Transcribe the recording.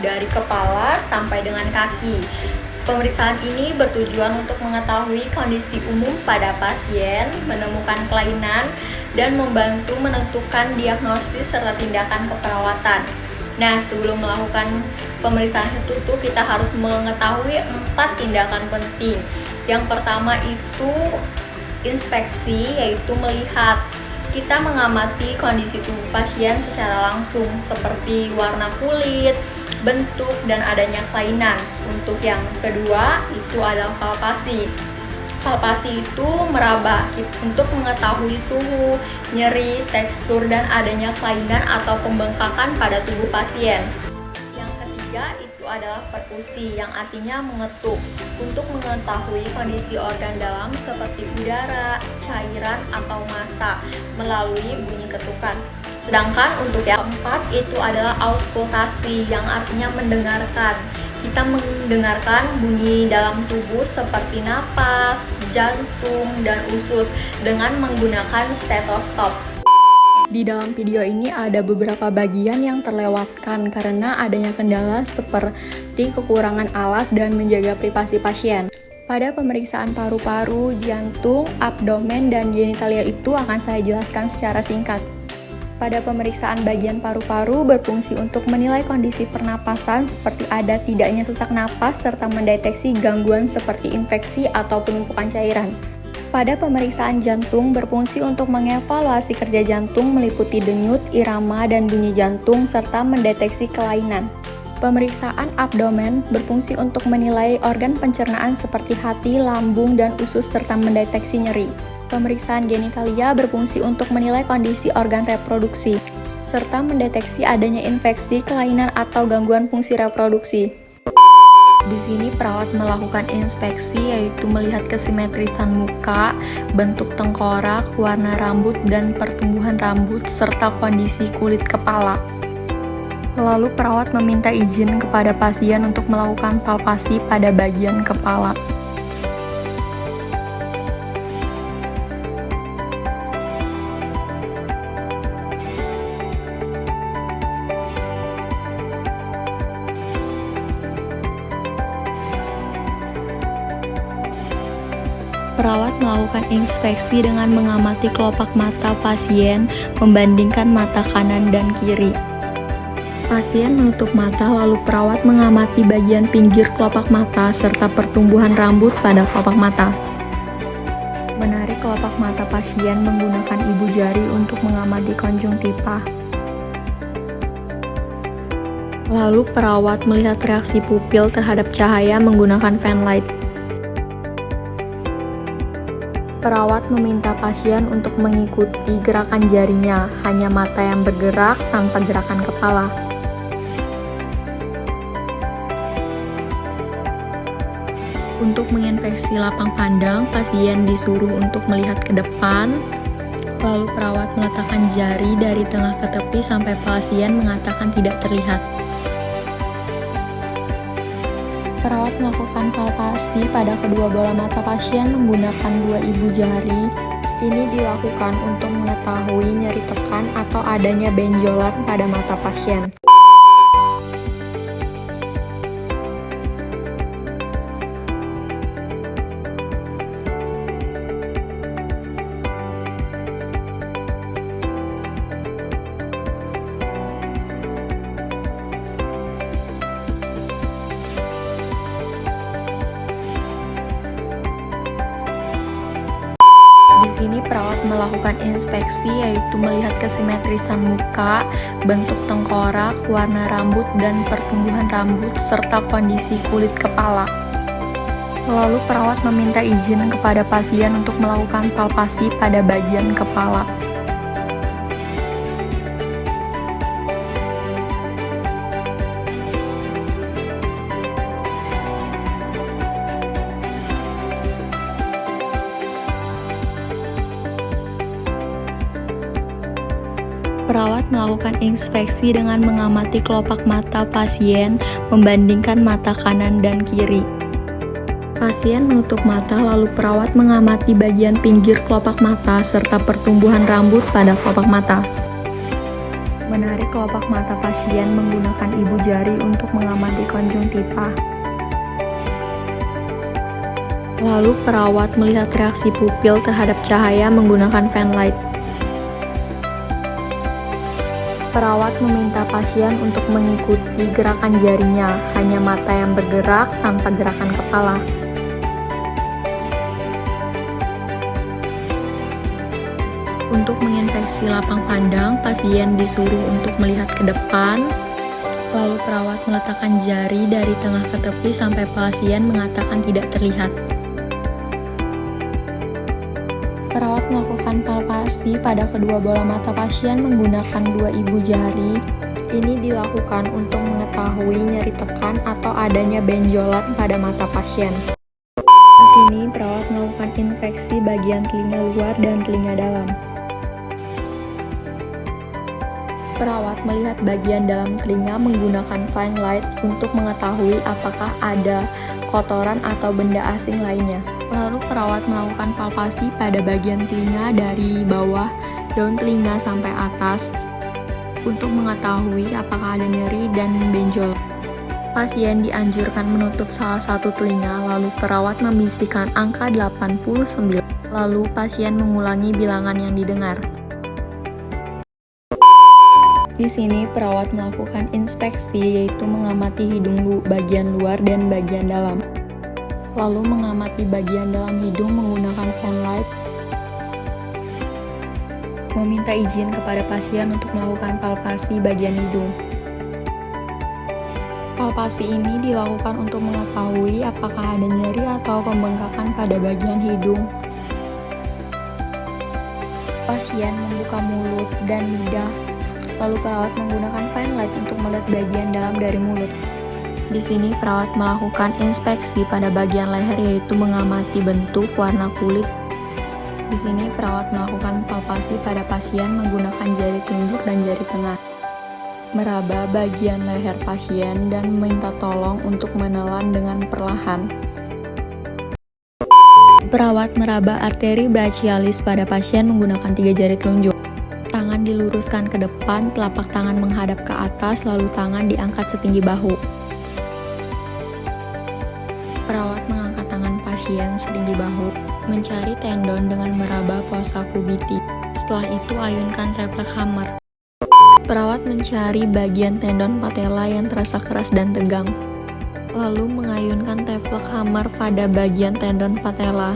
dari kepala sampai dengan kaki. Pemeriksaan ini bertujuan untuk mengetahui kondisi umum pada pasien, menemukan kelainan, dan membantu menentukan diagnosis serta tindakan keperawatan. Nah, sebelum melakukan pemeriksaan tertutup, kita harus mengetahui 4 tindakan penting. Yang pertama itu inspeksi, yaitu melihat. Kita mengamati kondisi tubuh pasien secara langsung, seperti warna kulit, bentuk, dan adanya kelainan. Untuk yang kedua, itu adalah palpasi. Palpasi itu meraba untuk mengetahui suhu, nyeri, tekstur, dan adanya kelainan atau pembengkakan pada tubuh pasien. Yang ketiga itu adalah perkusi, yang artinya mengetuk, untuk mengetahui kondisi organ dalam seperti udara, cairan, atau massa melalui bunyi ketukan. Sedangkan untuk yang keempat itu adalah auskultasi, yang artinya mendengarkan. Kita mendengarkan bunyi dalam tubuh seperti napas, jantung, dan usus dengan menggunakan stetoskop. Di dalam video ini ada beberapa bagian yang terlewatkan karena adanya kendala seperti kekurangan alat dan menjaga privasi pasien. Pada pemeriksaan paru-paru, jantung, abdomen, dan genitalia itu akan saya jelaskan secara singkat. Pada pemeriksaan bagian paru-paru berfungsi untuk menilai kondisi pernapasan seperti ada tidaknya sesak napas serta mendeteksi gangguan seperti infeksi atau penumpukan cairan. Pada pemeriksaan jantung berfungsi untuk mengevaluasi kerja jantung meliputi denyut, irama, dan bunyi jantung serta mendeteksi kelainan. Pemeriksaan abdomen berfungsi untuk menilai organ pencernaan seperti hati, lambung, dan usus serta mendeteksi nyeri. Pemeriksaan genitalia berfungsi untuk menilai kondisi organ reproduksi, serta mendeteksi adanya infeksi, kelainan, atau gangguan fungsi reproduksi. Di sini perawat melakukan inspeksi, yaitu melihat kesimetrisan muka, bentuk tengkorak, warna rambut, dan pertumbuhan rambut, serta kondisi kulit kepala. Lalu perawat meminta izin kepada pasien untuk melakukan palpasi pada bagian kepala. Perawat melakukan inspeksi dengan mengamati kelopak mata pasien, membandingkan mata kanan dan kiri. Pasien menutup mata, lalu perawat mengamati bagian pinggir kelopak mata serta pertumbuhan rambut pada kelopak mata. Menarik kelopak mata pasien menggunakan ibu jari untuk mengamati konjungtiva. Lalu perawat melihat reaksi pupil terhadap cahaya menggunakan fanlight. Perawat meminta pasien untuk mengikuti gerakan jarinya, hanya mata yang bergerak tanpa gerakan kepala. Untuk menginfeksi lapang pandang, pasien disuruh untuk melihat ke depan, lalu perawat meletakkan jari dari tengah ke tepi sampai pasien mengatakan tidak terlihat. Perawat melakukan palpasi pada kedua bola mata pasien menggunakan 2 ibu jari. Ini dilakukan untuk mengetahui nyeri tekan atau adanya benjolan pada mata pasien. Di sini perawat melakukan inspeksi, yaitu melihat kesimetrisan muka, bentuk tengkorak, warna rambut, dan pertumbuhan rambut, serta kondisi kulit kepala. Lalu perawat meminta izin kepada pasien untuk melakukan palpasi pada bagian kepala. Perawat melakukan inspeksi dengan mengamati kelopak mata pasien, membandingkan mata kanan dan kiri. Pasien menutup mata, lalu perawat mengamati bagian pinggir kelopak mata serta pertumbuhan rambut pada kelopak mata. Menarik kelopak mata pasien menggunakan ibu jari untuk mengamati konjungtiva. Lalu perawat melihat reaksi pupil terhadap cahaya menggunakan fan light. Perawat meminta pasien untuk mengikuti gerakan jarinya, hanya mata yang bergerak tanpa gerakan kepala. Untuk menginfeksi lapang pandang, pasien disuruh untuk melihat ke depan, lalu perawat meletakkan jari dari tengah ke tepi sampai pasien mengatakan tidak terlihat. Perawat melakukan palpasi pada kedua bola mata pasien menggunakan 2 ibu jari. Ini dilakukan untuk mengetahui nyeri tekan atau adanya benjolan pada mata pasien. Di sini perawat melakukan infeksi bagian telinga luar dan telinga dalam. Perawat melihat bagian dalam telinga menggunakan fine light untuk mengetahui apakah ada kotoran atau benda asing lainnya. Lalu perawat melakukan palpasi pada bagian telinga dari bawah daun telinga sampai atas untuk mengetahui apakah ada nyeri dan benjol. Pasien dianjurkan menutup salah satu telinga, lalu perawat membisikkan angka 89, lalu pasien mengulangi bilangan yang didengar. Di sini perawat melakukan inspeksi, yaitu mengamati hidung bagian luar dan bagian dalam. Lalu mengamati bagian dalam hidung menggunakan fan light. Meminta izin kepada pasien untuk melakukan palpasi bagian hidung. Palpasi ini dilakukan untuk mengetahui apakah ada nyeri atau pembengkakan pada bagian hidung. Pasien membuka mulut dan lidah. Lalu perawat menggunakan fine light untuk melihat bagian dalam dari mulut. Di sini perawat melakukan inspeksi pada bagian leher, yaitu mengamati bentuk, warna kulit. Di sini perawat melakukan palpasi pada pasien menggunakan jari telunjuk dan jari tengah. Meraba bagian leher pasien dan meminta tolong untuk menelan dengan perlahan. Perawat meraba arteri brachialis pada pasien menggunakan 3 jari telunjuk. Tangan diluruskan ke depan, telapak tangan menghadap ke atas, lalu tangan diangkat setinggi bahu. Perawat mengangkat tangan pasien setinggi bahu, mencari tendon dengan meraba fossa cubiti. Setelah itu ayunkan refleks hammer. Perawat mencari bagian tendon patella yang terasa keras dan tegang, lalu mengayunkan refleks hammer pada bagian tendon patella.